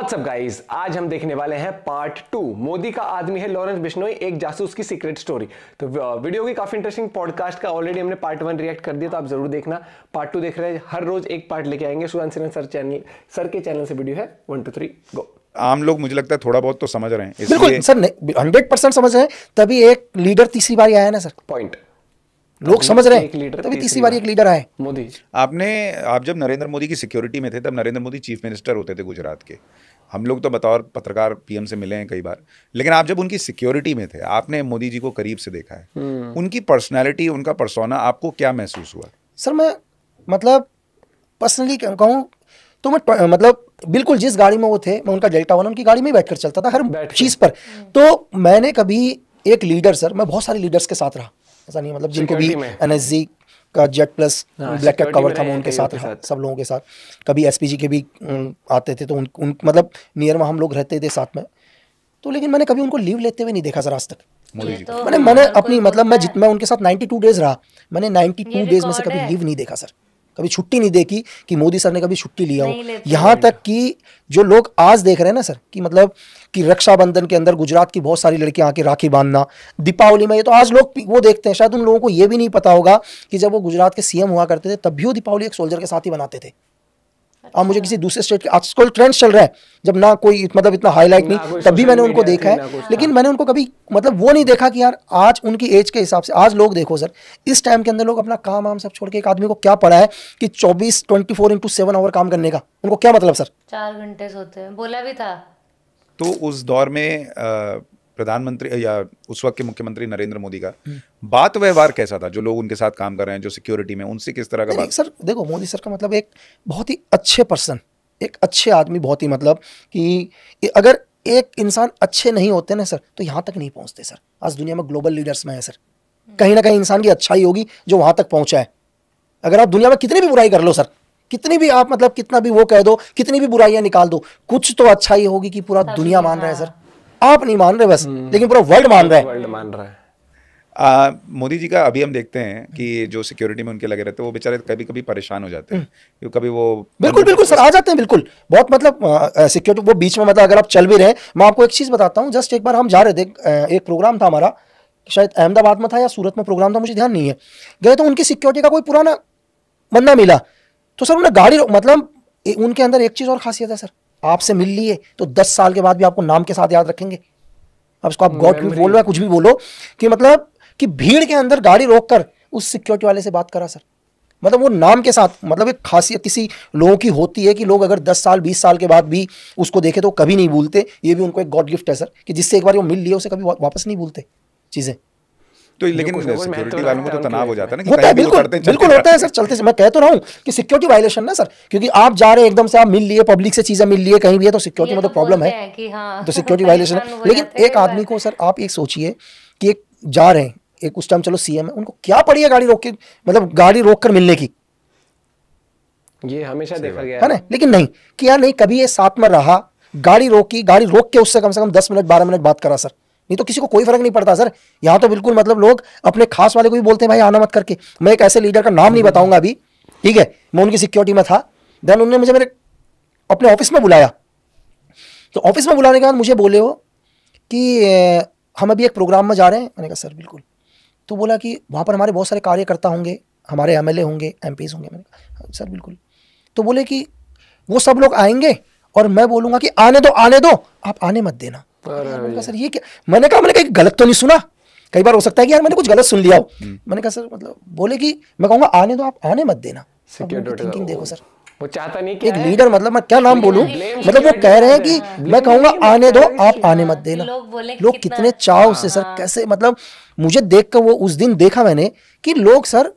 WhatsApp guys, आज हम देखने वाले हैं पार्ट 2। मोदी का आदमी है लॉरेंस बिश्नोई, एक जासूस की सीक्रेट स्टोरी। तो वीडियो की काफी इंटरेस्टिंग, पॉडकास्ट का ऑलरेडी हमने पार्ट 1 रिएक्ट कर दिया, तो आप जरूर देखना। पार्ट 2 देख रहे हैं, हर रोज एक पार्ट लेके आएंगे। सुशांत सिन्हा सर के चैनल से वीडियो है। 1 2 3 गो। आम लोग मुझे लगता है थोड़ा बहुत तो समझ रहे हैं। बिल्कुल सर, 100% समझ रहे हैं, तभी एक लीडर तीसरी बार आया ना सर। पॉइंट लोग समझ रहे हैं, तभी तीसरी बार एक लीडर आए। मोदी आप जब नरेंद्र मोदी की सिक्योरिटी में थे, तब नरेंद्र मोदी चीफ मिनिस्टर होते थे गुजरात के। हम लोग तो बतौर पत्रकार पीएम से मिले हैं कई बार, लेकिन आप जब उनकी सिक्योरिटी में थे, आपने मोदी जी को करीब से देखा है। उनकी पर्सनैलिटी, उनका पर्सोना, आपको क्या महसूस हुआ? सर मैं मतलब पर्सनली कहूँ तो मैं मतलब बिल्कुल जिस गाड़ी में वो थे, मैं उनका डेल्टा वन उनकी गाड़ी में बैठकर चलता था हर चीज़ पर। तो मैंने कभी एक लीडर, सर मैं बहुत सारे लीडर्स के साथ रहा, ऐसा नहीं मतलब जिनको भी एनएसजी का jet plus black cap cover था, मैं उनके साथ रहा, सब लोगों के साथ। कभी एसपीजी के भी आते थे, तो उन मतलब नियर में हम लोग रहते थे साथ में। तो लेकिन मैंने कभी उनको लीव लेते हुए नहीं देखा सर आज तक। मोदी जी तो मैंने अपनी मतलब मैं उनके साथ 92 डेज रहा, मैंने 92 डेज में से कभी लीव नहीं देखा सर, कभी छुट्टी नहीं देखी कि मोदी सर ने कभी छुट्टी लिया हो। यहाँ तक कि जो लोग आज देख रहे हैं ना सर, कि मतलब कि रक्षाबंधन के अंदर गुजरात की बहुत सारी लड़कियां आके राखी बांधना, दीपावली में, ये तो आज लोग वो देखते हैं। शायद उन लोगों को ये भी नहीं पता होगा कि जब वो गुजरात के सीएम हुआ करते थे, तब भी वो दीपावली एक सोल्जर के साथ ही बनाते थे। अब मुझे किसी दूसरे स्टेट के, आजकल ट्रेंड चल रहा है, जब ना कोई मतलब इतना हाईलाइट नहीं, तब भी मैंने उनको देखा है। लेकिन मैंने उनको कभी मतलब वो नहीं देखा कि यार आज उनकी एज के हिसाब से, आज लोग देखो सर, इस टाइम के अंदर लोग अपना काम वाम सब छोड़ के, एक आदमी को क्या पड़ा है कि 24/7 आवर काम करने का, उनको क्या मतलब सर? 4 घंटे सोते हैं, बोला भी था। तो उस दौर में प्रधानमंत्री या उस वक्त के मुख्यमंत्री नरेंद्र मोदी का बात व्यवहार कैसा था? जो लोग उनके साथ काम कर रहे हैं, जो सिक्योरिटी में, उनसे किस तरह का बात? सर देखो, मोदी सर का मतलब एक बहुत ही अच्छे पर्सन, एक अच्छे आदमी, बहुत ही मतलब कि अगर एक इंसान अच्छे नहीं होते ना सर, तो यहाँ तक नहीं पहुँचते सर। आज दुनिया में ग्लोबल लीडर्स में है सर, कहीं ना कहीं इंसान की अच्छाई होगी जो वहाँ तक पहुँचा है। अगर आप दुनिया में कितनी भी बुराई कर लो सर, कितनी भी आप मतलब कितना भी वो कह दो, कितनी भी बुराइयां निकाल दो, कुछ तो अच्छाई होगी कि पूरा दुनिया मान रहा है सर। आप नहीं मान रहे बस, लेकिन पूरा वर्ल्ड मान रहा है। मोदी जी का अभी हम देखते हैं कि जो सिक्योरिटी में उनके लगे रहते हैं, वो बेचारे कभी कभी परेशान हो जाते हैं, क्योंकि कभी वो बिल्कुल सर आ जाते हैं, बिल्कुल बहुत मतलब सिक्योरिटी वो बीच में, मतलब अगर आप चल भी रहे, मैं आपको एक चीज बताता हूँ। जस्ट एक बार हम जा रहे थे, एक प्रोग्राम था हमारा, शायद अहमदाबाद में था या सूरत में प्रोग्राम था, मुझे ध्यान नहीं है। गए तो उनकी सिक्योरिटी का कोई पुराना बंदा मिला, तो सर उन्हें गाड़ी, मतलब उनके अंदर एक चीज और खासियत है सर, आपसे मिल लिए तो 10 साल के बाद भी आपको नाम के साथ याद रखेंगे। अब इसको आप गॉड भी बोलो या कुछ भी बोलो, कि मतलब कि भीड़ के अंदर गाड़ी रोककर उस सिक्योरिटी वाले से बात करा सर, मतलब वो नाम के साथ। मतलब एक खासियत किसी लोगों की होती है कि लोग अगर 10 साल 20 साल के बाद भी उसको देखे तो कभी नहीं भूलते। ये भी उनको एक गॉड गिफ्ट है सर, कि जिससे एक बार वो मिल लिए उसे कभी वापस नहीं भूलते चीजें। तो लेकिन सिक्योरिटी वालों को तो तनाव हो जाता है ना, होता है, बिल्कुल होता है सर। चलते से मैं कह तो रहा हूँ कि सिक्योरिटी वायलेशन ना सर, क्योंकि आप जा रहे हैं एकदम से, आप मिल लिए, पब्लिक से चीजें मिल लिए कहीं भी है, तो सिक्योरिटी में तो प्रॉब्लम है, तो सिक्योरिटी वायलेशन है। लेकिन एक आदमी को सर, आप एक सोचिए कि एक जा रहे हैं, एक उस टाइम चलो सीएम है, उनको क्या पड़ी है गाड़ी रोक के, मतलब गाड़ी रोक कर मिलने की, ये हमेशा देखा गया है ना। लेकिन नहीं किया, नहीं कभी ये साथ में रहा, गाड़ी रोकी, गाड़ी रोक के उससे कम से कम 10 मिनट 12 मिनट बात करा सर, नहीं तो किसी को कोई फर्क नहीं पड़ता सर। यहाँ तो बिल्कुल मतलब लोग अपने खास वाले को भी बोलते हैं भाई आना मत करके। मैं एक ऐसे लीडर का नाम नहीं बताऊंगा अभी, ठीक है, मैं उनकी सिक्योरिटी में था। देन उन्होंने मुझे मेरे अपने ऑफिस में बुलाया, तो ऑफिस में बुलाने के बाद मुझे बोले वो कि हम अभी एक प्रोग्राम में जा रहे हैं। मैंने कहा सर बिल्कुल। तो बोला कि वहाँ पर हमारे बहुत सारे कार्यकर्ता होंगे, हमारे एमएलए होंगे, एमपीज होंगे। मैंने कहा सर बिल्कुल। तो बोले कि वो सब लोग आएंगे और मैं बोलूँगा कि आने दो, आप आने मत देना। सर ये क्या? मैंने कहा गलत तो नहीं सुना, कई बार हो सकता है कि यार मैंने कुछ गलत सुन लिया हो। मैंने कहा सर मतलब, बोले कि मैं कहूँगा आने दो, आप आने मत देना। थिंकिंग देखो सर, वो चाहता नहीं कि एक लीडर, मतलब मैं क्या नाम बोलूं, मतलब वो कह रहे हैं कि मैं कहूँगा आने दो, आप आने मत देना। लोग कितने चाव से सर, कैसे मतलब मुझे देख कर वो उस दिन देखा मैंने कि लोग सर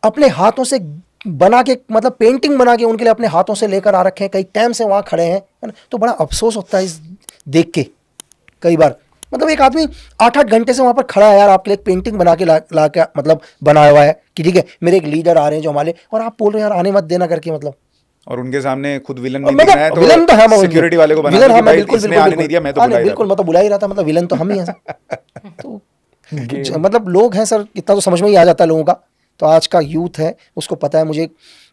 अपने हाथों से बना के, मतलब पेंटिंग बना के उनके लिए अपने हाथों से लेकर आ रखे हैं, कई टाइम से वहाँ खड़े हैं। तो बड़ा अफसोस होता है इस देख के कई बार, मतलब एक आदमी 8-8 घंटे से वहाँ पर खड़ा है यार, आपके लिए एक पेंटिंग बना के ला के मतलब बनाया हुआ है कि ठीक है मेरे एक लीडर आ रहे हैं जो हमारे, और आप बोल रहे हैं यार आने मत देना करके, मतलब। और उनके सामने खुद विलन नहीं दिखना है, तो विलन तो है, सिक्योरिटी वाले को बनाना कि भाई इसने आने नहीं दिया, मैं तो बिल्कुल मैं तो बुला ही रहा था, मतलब विलन तो हम ही हैं। तो मतलब लोग हैं सर, इतना तो समझ में ही आ जाता है लोगों का। तो आज का यूथ है, उसको पता है मुझे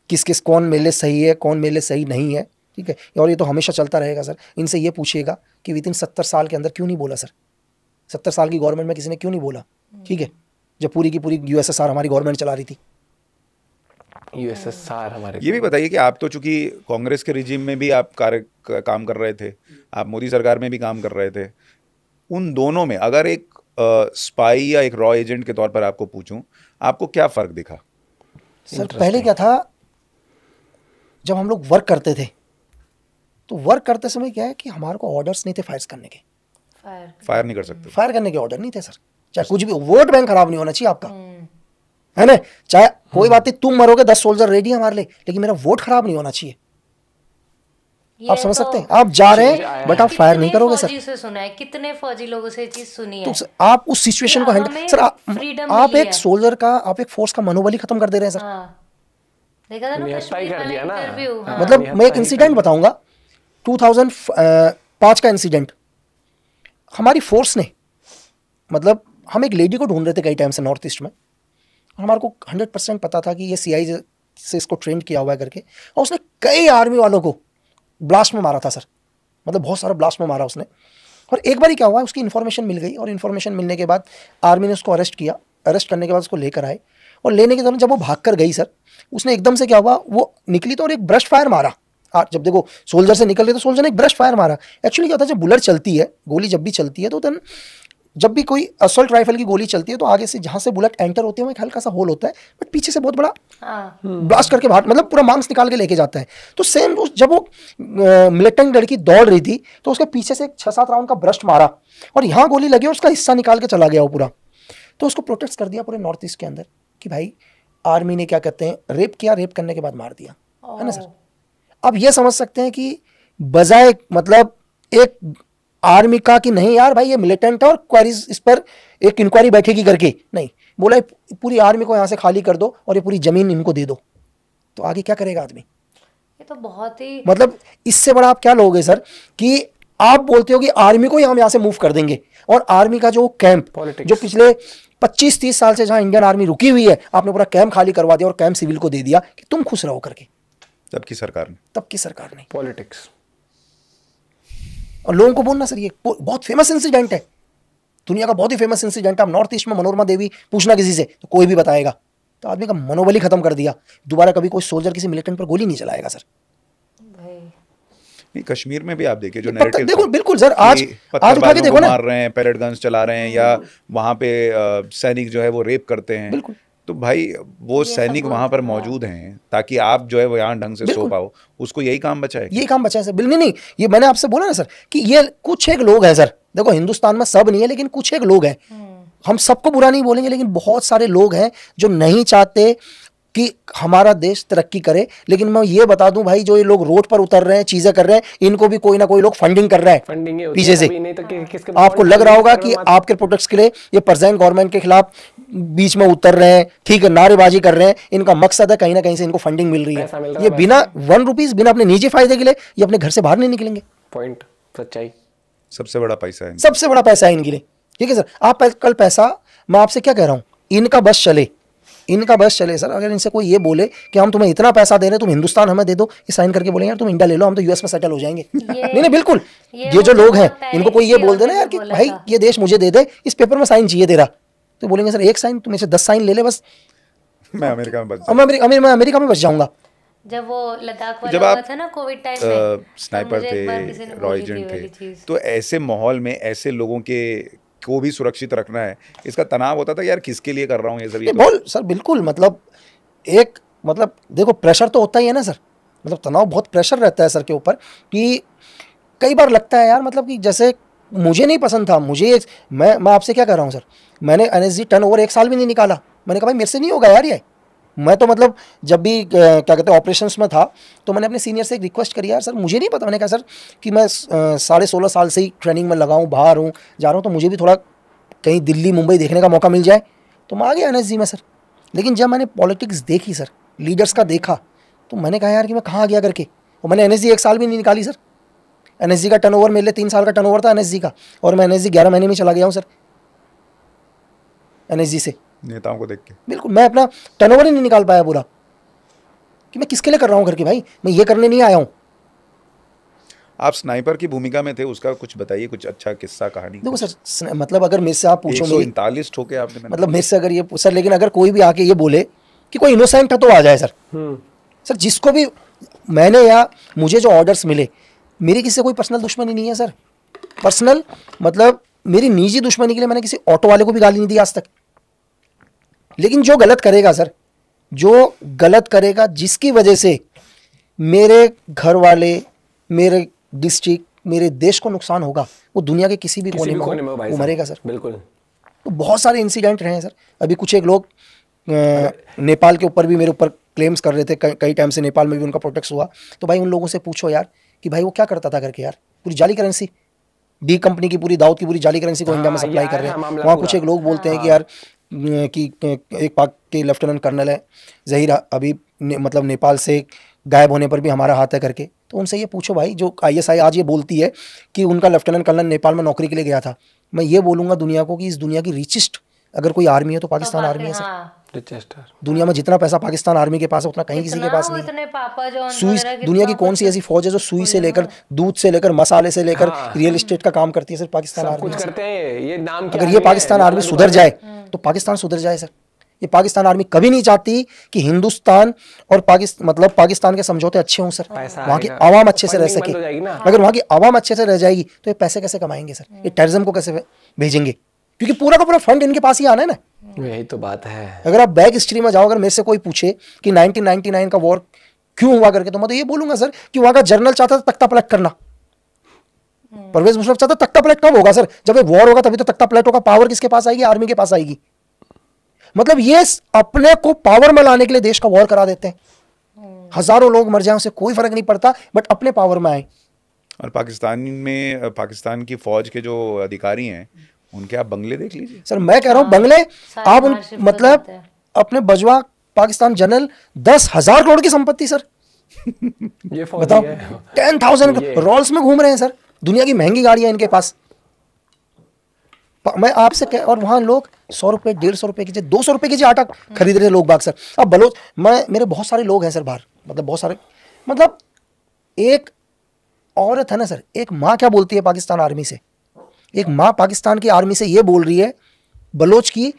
किस किस कौन मेले सही है, कौन मेले सही नहीं है। ठीक है, और ये तो हमेशा चलता रहेगा सर। इनसे ये पूछिएगा कि विद इन 70 साल के अंदर क्यों नहीं बोला सर, 70 साल की गवर्नमेंट में किसी ने क्यों नहीं बोला, ठीक है, जब पूरी की पूरी यूएसएसआर हमारी गवर्नमेंट चला रही थी। यूएसएसआर हमारे ये भी बताइए कि आप तो चूंकि कांग्रेस के रिजीम में भी आप काम कर रहे थे, आप मोदी सरकार में भी काम कर रहे थे, उन दोनों में अगर एक स्पाई या एक रॉ एजेंट के तौर पर आपको पूछूं, आपको क्या फर्क दिखा? सर पहले क्या था, जब हम लोग वर्क करते थे तो वर्क करते समय क्या है कि हमारे को ऑर्डर्स नहीं थे फायर करने के, फायर नहीं कर सकते? फायर करने के ऑर्डर नहीं थे सर। चाहे कुछ भी, वोट बैंक खराब नहीं होना चाहिए आपका, है ना, चाहे कोई बात नहीं, तुम मरोगे 10 सोल्जर रेडी है हमारे लिए, लेकिन मेरा वोट खराब नहीं होना चाहिए। आप समझ सकते हैं, आप जा रहे हैं बट आप फायर नहीं करोगे सर। से सुना है, कितने फौजी लोगों से ये चीज सुनी है। तो आप उस सिचुएशन को हैंडल, सर आप एक सोल्जर का, आप एक फोर्स का मनोबल ही खत्म कर दे रहे हैं सर। देखा था ना कश्मीर कर दिया ना। इंटरव्यू। मतलब मैं एक इंसिडेंट बताऊंगा, 2005 का इंसिडेंट। हमारी फोर्स ने, मतलब हम एक लेडी को ढूंढ रहे थे कई टाइम से नॉर्थ ईस्ट में, और हमारे को 100% पता था कि ये सीआई से इसको ट्रेन किया हुआ है करके, और उसने कई आर्मी वालों को ब्लास्ट में मारा था सर, मतलब बहुत सारा ब्लास्ट में मारा उसने। और एक बार ही क्या हुआ, उसकी इन्फॉर्मेशन मिल गई, और इन्फॉर्मेशन मिलने के बाद आर्मी ने उसको अरेस्ट किया। अरेस्ट करने के बाद उसको लेकर आए, और लेने के दौरान जब वो भाग कर गई सर, उसने एकदम से क्या हुआ, वो निकली तो और एक ब्रश फायर मारा। जब देखो सोल्जर से निकल रहे तो सोल्जर ने एक ब्रश फायर मारा। एक्चुअली क्या होता है, जब बुलेट चलती है, गोली जब भी चलती है, तो देन जब भी कोई असॉल्ट राइफल की गोली चलती है तो आगे से जहां से बुलेट एंटर होती है वहाँ एक हल्का सा होल होता है, बट पीछे से बहुत बड़ा ब्लास्ट करके बाहर, मतलब पूरा मांस निकाल के लेके जाता है। तो सेम जब वो मिलिटेंट लड़की दौड़ रही थी तो उसके पीछे से 6-7 राउंड का ब्रस्ट मारा, और यहाँ गोली लगी और उसका हिस्सा निकाल के चला गया वो पूरा। तो उसको प्रोटेक्ट कर दिया पूरे नॉर्थ ईस्ट के अंदर कि भाई आर्मी ने क्या कहते हैं, रेप किया, रेप करने के बाद मार दिया, है ना सर। अब ये समझ सकते हैं कि बजाय मतलब एक आर्मी का कि नहीं यार भाई ये मिलिटेंट है और क्वारीज इस पर एक इंक्वायरी बैठेगी करके, नहीं बोला पूरी आर्मी को यहाँ से खाली कर दो और ये पूरी जमीन इनको दे दो, तो आगे क्या करेगा आदमी। ये तो बहुत ही, मतलब इससे बड़ा आप क्या लोगे सर कि आप बोलते हो कि आर्मी को हम यहाँ से मूव कर देंगे, और आर्मी का जो कैंप जो पिछले 25-30 साल से जहां इंडियन आर्मी रुकी हुई है, आपने पूरा कैंप खाली करवा दिया और कैंप सिविल को दे दिया कि तुम खुश रहो करके। तब की सरकार ने पॉलिटिक्स। और लोगों को बोलना सर ये बहुत फेमस इंसिडेंट है, दुनिया का बहुत ही फेमस इंसिडेंट है। आप नॉर्थ ईस्ट में मनोरमा देवी पूछना किसी से तो कोई भी बताएगा। तो आदमी का मनोबल ही खत्म कर दिया, दोबारा कभी कोई सोल्जर किसी मिलिटेंट पर गोली नहीं चलाएगा सर। नहीं, कश्मीर में भी आप देखिए जो नैरेटिव देखो बिल्कुल सर, आज उठा के देखो ना, मार रहे हैं, पैलेट गन्स चला रहे हैं, या वहां पे सैनिक जो है वो रेप करते हैं। बिल्कुल। तो भाई वो सैनिक वहां पर मौजूद हैं ताकि आप जो है वो यहाँ ढंग से सो पाओ, उसको यही काम बचा है। यही काम बचा है सर। बिल्कुल नहीं, ये मैंने आपसे बोला ना सर कि ये कुछ एक लोग हैं सर, देखो हिंदुस्तान में सब नहीं है लेकिन कुछ एक लोग हैं, हम सबको बुरा नहीं बोलेंगे, लेकिन बहुत सारे लोग हैं जो नहीं चाहते कि हमारा देश तरक्की करे। लेकिन मैं ये बता दूं भाई, जो ये लोग रोड पर उतर रहे हैं, चीजें कर रहे हैं, इनको भी कोई ना कोई लोग फंडिंग कर रहा है पीछे से। आपको लग रहा होगा कि आपके प्रोटेक्ट्स के लिए ये प्रेजेंट गवर्नमेंट के खिलाफ बीच में उतर रहे हैं, ठीक है, नारेबाजी कर रहे हैं, इनका मकसद है कहीं ना कहीं से इनको फंडिंग मिल रही है। ये बिना 1 रुपीज, बिना अपने निजी फायदे के लिए ये अपने घर से बाहर नहीं निकलेंगे। पॉइंट, सच्चाई, सबसे बड़ा पैसा है, सबसे बड़ा पैसा है इनके लिए। ठीक है सर, आप कल पैसा, मैं आपसे क्या कह रहा हूं, इनका बस चले, इनका बस चले सर। अगर इनसे कोई ये बोले कि हम तुम्हें इतना पैसा दे रहे हैं, तुम हिंदुस्तान हमें दे दो, ये साइन करके बोलेंगे यार तुम इंडिया ले लो, हम तो यूएस में सेटल हो जाएंगे। नहीं बिल्कुल, ये जो लोग हैं इनको कोई ये बोल देना यार कि भाई ये देश मुझे दे दे, इस पेपर में साइन चाहिए तेरा, तो बोलेंगे सर एक साइन, तुम इसे 10 साइन ले ले बस, मैं अमेरिका में बच मैं अमेरिका में बच जाऊंगा। जब वो लद्दाख जब वाला आप हुआ था ना कोविड टाइम में, स्नाइपर थे, रॉ एजेंट थे, तो ऐसे माहौल में ऐसे लोगों के को भी सुरक्षित रखना है, इसका तनाव होता था यार किसके लिए कर रहा हूँ ये सब। बोल सर बिल्कुल, मतलब एक मतलब देखो प्रेशर तो होता ही है ना सर, मतलब तनाव बहुत प्रेशर रहता है सर के ऊपर कि कई बार लगता है यार, मतलब कि जैसे मुझे नहीं पसंद था, मुझे मैं आपसे क्या कह रहा हूँ सर, मैंने एनएसजी टर्नओवर 1 साल भी नहीं निकाला। मैंने कहा भाई मेरे से नहीं होगा यार ये। मैं तो मतलब जब भी क्या कहते हैं ऑपरेशंस में था तो मैंने अपने सीनियर से एक रिक्वेस्ट करी, यार सर मुझे नहीं पता, मैंने कहा सर कि मैं 16.5 साल से ही ट्रेनिंग में लगा हूँ, बाहर हूँ, जा रहा हूँ, तो मुझे भी थोड़ा कहीं दिल्ली मुंबई देखने का मौका मिल जाए। तो मैं आ गया एनएसजी में सर। लेकिन जब मैंने पॉलिटिक्स देखी सर, लीडर्स का देखा, तो मैंने कहा यार कि मैं कहाँ गया करके। और मैंने एनएसजी 1 साल भी नहीं निकाली सर। एनएसजी का टर्नओवर मेरे लिए 3 साल का टर्नओवर था एनएसजी का, और मैं एनएसजी 11 महीने में चला गया हूँ सर एनएसजी से। नेताओं को देख के बिल्कुल, मैं अपना टर्नओवर ही नहीं निकाल पाया पूरा, कि मैं किसके लिए कर रहा हूँ करके। भाई मैं ये करने नहीं आया हूँ, आप स्नाइपर की भूमिका में थे, उसका कुछ बताइए, कुछ अच्छा किस्सा कहानी। देखो सर, मतलब अगर मेरे से आप पूछोगे 139 ठोके आपने, मतलब मेरे से अगर ये सर, लेकिन अगर कोई भी आके ये बोले कि कोई इनोसेंट है तो आ जाए सर। सर जिसको भी मैंने या मुझे जो ऑर्डर्स मिले, मेरी किसी से कोई पर्सनल दुश्मनी नहीं है सर। पर्सनल मतलब मेरी निजी दुश्मनी के लिए मैंने किसी ऑटो वाले को भी गाली नहीं दी आज तक। लेकिन जो गलत करेगा सर, जो गलत करेगा, जिसकी वजह से मेरे घर वाले, मेरे डिस्ट्रिक्ट, मेरे देश को नुकसान होगा, वो दुनिया के किसी भी कोने में हो, भाई वो साहब, मरेगा सर। बिल्कुल। तो बहुत सारे इंसिडेंट रहे हैं सर। अभी कुछ एक लोग नेपाल के ऊपर भी मेरे ऊपर क्लेम्स कर रहे थे, कई टाइम से नेपाल में भी उनका प्रोटेक्ट हुआ। तो भाई उन लोगों से पूछो यार कि भाई वो क्या करता था करके, यार पूरी जाली करेंसी, डी कंपनी की पूरी, दाऊद की पूरी जाली करेंसी को इंडिया में सप्लाई कर रहे हैं। वहाँ कुछ एक लोग बोलते हैं कि यार कि एक पाक के लेफ्टिनेंट कर्नल है जहीर, अभी मतलब नेपाल से गायब होने पर भी हमारा हाथ है करके। तो उनसे ये पूछो भाई, जो ISI आज ये बोलती है कि उनका लेफ्टिनेंट कर्नल नेपाल में नौकरी के लिए गया था, मैं ये बोलूंगा दुनिया को कि इस दुनिया की रिचेस्ट अगर कोई आर्मी है तो पाकिस्तान आर्मी है सर। दुनिया में जितना पैसा पाकिस्तान आर्मी के पास है उतना कहीं किसी के पास नहीं है। सुई, दुनिया की कौन सी ऐसी फौज है जो सुई से लेकर, दूध से लेकर, मसाले से लेकर रियल एस्टेट का काम करती है? सिर्फ पाकिस्तान आर्मी करते हैं। ये नाम अगर ये पाकिस्तान आर्मी सुधर जाए तो पाकिस्तान सुधर जाए सर। ये पाकिस्तान आर्मी कभी नहीं चाहती कि हिंदुस्तान और पाकिस्तान के समझौते अच्छे हों सर, वहाँ की आवाम अच्छे से रह सके। अगर वहाँ की आवाम अच्छे से रह जाएगी तो ये पैसे कैसे कमाएंगे सर? ये टेररिज्म को कैसे भेजेंगे? क्योंकि पूरा का पूरा फंड इनके पास ही आना है ना। यही तो बात है। अगर आप बैक हिस्ट्री में जाओ, अगर मेरे से कोई पूछे कि 1999 का वॉर क्यों हुआ करके, तो मैं तो ये बोलूंगा सर कि वहां का जनरल चाहता था तख्ता पलट करना। परवेज मुशर्रफ चाहता तख्ता पलट कब होगा सर? जब एक वॉर होगा तभी तो तख्ता पलट होगा। पावर किसके पास आएगी? आर्मी के पास आएगी। मतलब ये अपने को पावर में लाने के लिए देश का वॉर करा देते हैं। हजारों लोग मर जाए उसे कोई फर्क नहीं पड़ता, बट अपने पावर में आए। और पाकिस्तान में, पाकिस्तान की फौज के जो अधिकारी हैं उनके आप बंगले देख लीजिए सर। मैं कह रहा हूं बंगले, आप मतलब अपने बजवा पाकिस्तान जनरल 10,000 करोड़ की संपत्ति सर। ये बताओ, 10,000 रोल्स में घूम रहे हैं सर। दुनिया की महंगी गाड़ियां इनके पास। मैं आपसे कह, और वहां लोग 100 रुपए, 150 रुपए की, 200 रुपए की आटा खरीद रहे लोग बाग सर। अब बलोच, मेरे बहुत सारे लोग हैं सर बाहर, मतलब बहुत सारे, मतलब एक औरत है ना सर, एक माँ क्या बोलती है पाकिस्तान आर्मी से? एक माँ पाकिस्तान की आर्मी से ये बोल रही है बलोच की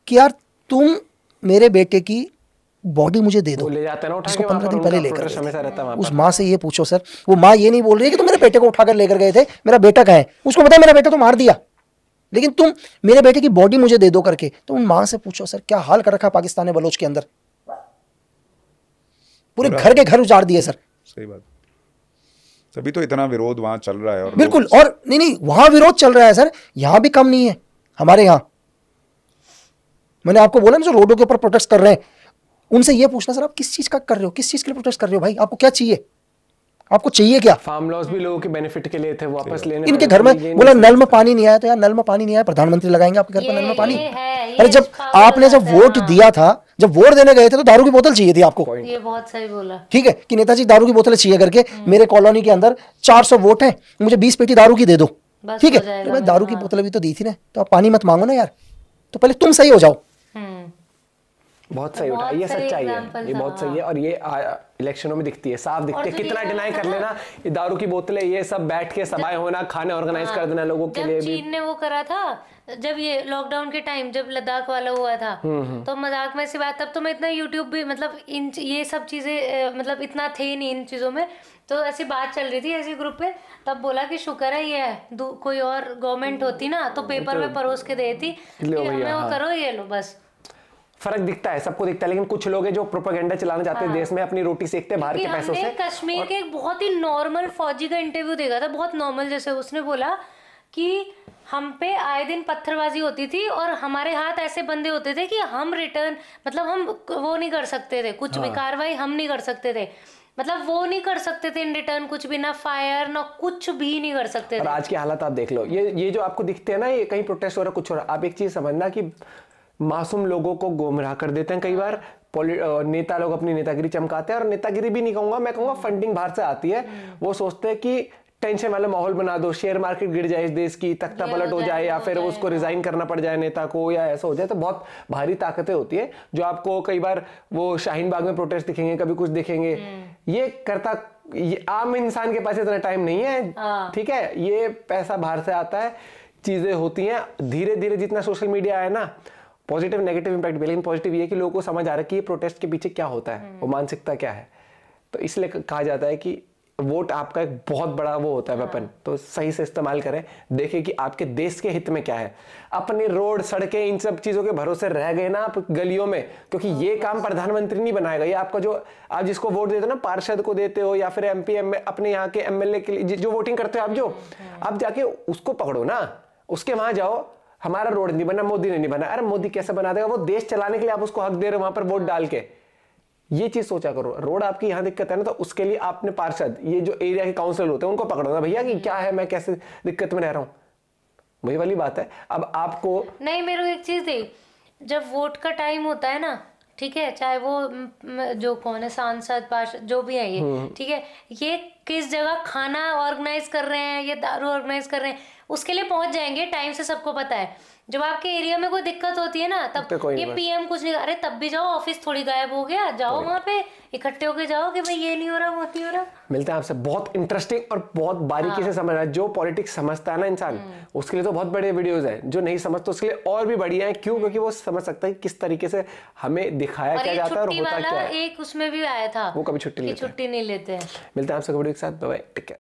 कि यार तुम मेरे बेटे की बॉडी मुझे दे दो। ले जाते हैं ना उठा जिसको के, 15 दिन पहले लेकर गए। उस माँ से ये पूछो सर, वो माँ ये नहीं बोल रही है कि तुम मेरे बेटे को उठाकर लेकर गए थे, मेरा बेटा कहाँ है? उसको पता है मेरा बेटा तो मार दिया, लेकिन तुम मेरे बेटे की बॉडी मुझे दे दो करके। तो उन माँ से पूछो सर क्या हाल कर रखा है पाकिस्तान ने बलोच के अंदर। पूरे घर के घर उजाड़ दिए सर। सही बात। तभी तो इतना विरोध वहां चल रहा है। और बिल्कुल, और नहीं वहां विरोध चल रहा है सर, यहां भी कम नहीं है हमारे यहाँ। मैंने आपको बोला ना जो रोडों के ऊपर प्रोटेस्ट कर रहे हैं, उनसे ये पूछना सर आप किस चीज का कर रहे हो, किस चीज के लिए प्रोटेस्ट कर रहे हो भाई? आपको क्या चाहिए? आपको चाहिए क्या? फार्म लॉस भी लोगों के बेनिफिट के लिए थे, वापस लेने। इनके घर में बोला नल में पानी नहीं आया, तो यार नल में पानी नहीं आया, प्रधानमंत्री लगाएंगे आपके घर पर नल में पानी? अरे जब आपने जब वोट दिया था, जब वोट देने गए थे तो दारू की बोतल चाहिए थी आपको। ये बहुत सही बोला। ठीक है कि नेताजी दारू की बोतलें चाहिए करके, मेरे कॉलोनी के अंदर 400 वोट हैं, मुझे 20 पेटी दारू की दे दो। ठीक है, तो भाई दारू की बोतलें भी तो दी थी ना, तो आप पानी मत मांगो ना यार, तो पहले तुम सही हो जाओ। बहुत सही उठा, ये सच्चाई है, ये बहुत सही है। और ये इलेक्शनों में दिखती है, साफ दिखती है। कितना डिनाई कर लेना, ये दारू की बोतलें, ये सब बैठ के सभाएं होना, खाने ऑर्गेनाइज कर देना लोगों के लिए भी। चीन ने वो करा था जब ये लॉकडाउन के टाइम, जब लद्दाख वाला हुआ था, तो मजाक में सी बात, तब तो मैं इतना यूट्यूब भी, मतलब इन ये सब चीजें मतलब इतना थे नहीं इन चीजों में, तो ऐसी बात चल रही थी ऐसी ग्रुप पे, तब बोला कि शुक्र है ये कोई और गवर्नमेंट होती ना तो पेपर में परोस के देती कि हमें वो करो, ये लो बस। फर्क दिखता है, सबको दिखता है, लेकिन कुछ लोग हैं जो प्रोपेगेंडा चलाना चाहते हैं देश में, अपनी रोटी सेकते हैं बाहर के पैसों से। कश्मीर के एक बहुत ही नॉर्मल फौजी का इंटरव्यू देखा था, बहुत नॉर्मल, जैसे उसने बोला कि हम पे आए दिन पत्थरबाजी होती थी और हमारे हाथ ऐसे बंधे होते थे कि हम रिटर्न, मतलब हम वो नहीं कर सकते थे, कुछ भी कार्रवाई हम नहीं कर सकते थे, मतलब वो नहीं कर सकते थे इन रिटर्न कुछ भी, ना फायर ना कुछ भी नहीं कर सकते थे। और आज की हालत आप देख लो, ये जो आपको दिखते हैं ना, ये कहीं प्रोटेस्ट हो रहा है, कुछ हो रहा है, आप एक चीज समझना कि मासूम लोगों को गुमराह कर देते हैं कई बार। नेता लोग अपनी नेतागिरी चमकाते हैं, और नेतागिरी भी नहीं कहूंगा, मैं कहूंगा फंडिंग बाहर से आती है। वो सोचते हैं कि टेंशन वाला माहौल बना दो, शेयर मार्केट गिर जाए इस देश की, तख्ता पलट हो जाए, या फिर उसको रिजाइन करना पड़ जाए नेता को, या ऐसा हो जाए, तो बहुत भारी ताकतें होती है जो आपको कई बार वो शाहीन बाग में प्रोटेस्ट दिखेंगे, कभी कुछ दिखेंगे। ये करता ये आम इंसान के पास इतना टाइम नहीं है, ठीक है। ये पैसा बाहर से आता है, चीजें होती हैं धीरे धीरे। जितना सोशल मीडिया आया ना, पॉजिटिव नेगेटिव इंपैक्ट भी, लेकिन पॉजिटिव ये कि लोगों को समझ आ रहा है कि ये प्रोटेस्ट के पीछे क्या होता है, वो मानसिकता क्या है। तो इसलिए कहा जाता है कि वोट आपका एक बहुत बड़ा वो होता है वेपन, तो सही से इस्तेमाल करें। देखें कि आपके देश के हित में क्या है। अपनी रोड, सड़कें, इन सब चीजों के भरोसे रह गए ना आप गलियों में, क्योंकि ये काम प्रधानमंत्री नहीं बनाएगा। ये आपका जो आप जिसको वोट देते हो ना, पार्षद को देते हो या फिर एमपी अपने यहाँ के एमएलए के लिए जो वोटिंग करते हो आप, जो आप जाके उसको पकड़ो ना, उसके वहां जाओ। हमारा रोड नहीं बना, मोदी ने नहीं बना। अरे मोदी कैसे बना देगा? वो देश चलाने के लिए आप उसको हक दे रहे हो वहां पर वोट डाल के। ये चीज सोचा करो। रोड आपकी यहाँ दिक्कत है ना, तो उसके लिए आपने पार्षद, ये जो एरिया के काउंसिलर होते हैं, उनको पकड़ो ना भैया कि क्या है, मैं कैसे दिक्कत में रह रहा हूँ। वही वाली बात है। अब आपको नहीं, मेरे को एक चीज थी, जब वोट का टाइम होता है ना, ठीक है, चाहे वो जो कौन है, सांसद, पार्षद, जो भी है ये, ठीक है, ये किस जगह खाना ऑर्गेनाइज कर रहे हैं, ये दारू ऑर्गेनाइज कर रहे हैं, उसके लिए पहुंच जाएंगे टाइम से, सबको पता है। जब आपके एरिया में कोई दिक्कत होती है ना, तब ये पीएम कुछ नहीं, अरे तब भी जाओ, ऑफिस थोड़ी गायब हो गया, जाओ वहां पे इकट्ठे होके जाओ कि भाई ये नहीं हो रहा, वो नहीं हो रहा। मिलते हैं आपसे। बहुत इंटरेस्टिंग और बहुत बारीकी से समझ रहा है। जो पॉलिटिक्स समझता है ना इंसान, उसके लिए तो बहुत बड़े वीडियोस हैं। जो नहीं समझता उसके लिए और भी बढ़िया है। क्यों? क्योंकि वो समझ सकता है किस तरीके से हमें दिखाया क्या जाता है और होता क्या है। एक उसमें भी आया था, वो कभी छुट्टी नहीं लेते हैं। मिलते हैं आपसे वीडियो के साथ। Bye bye, take care.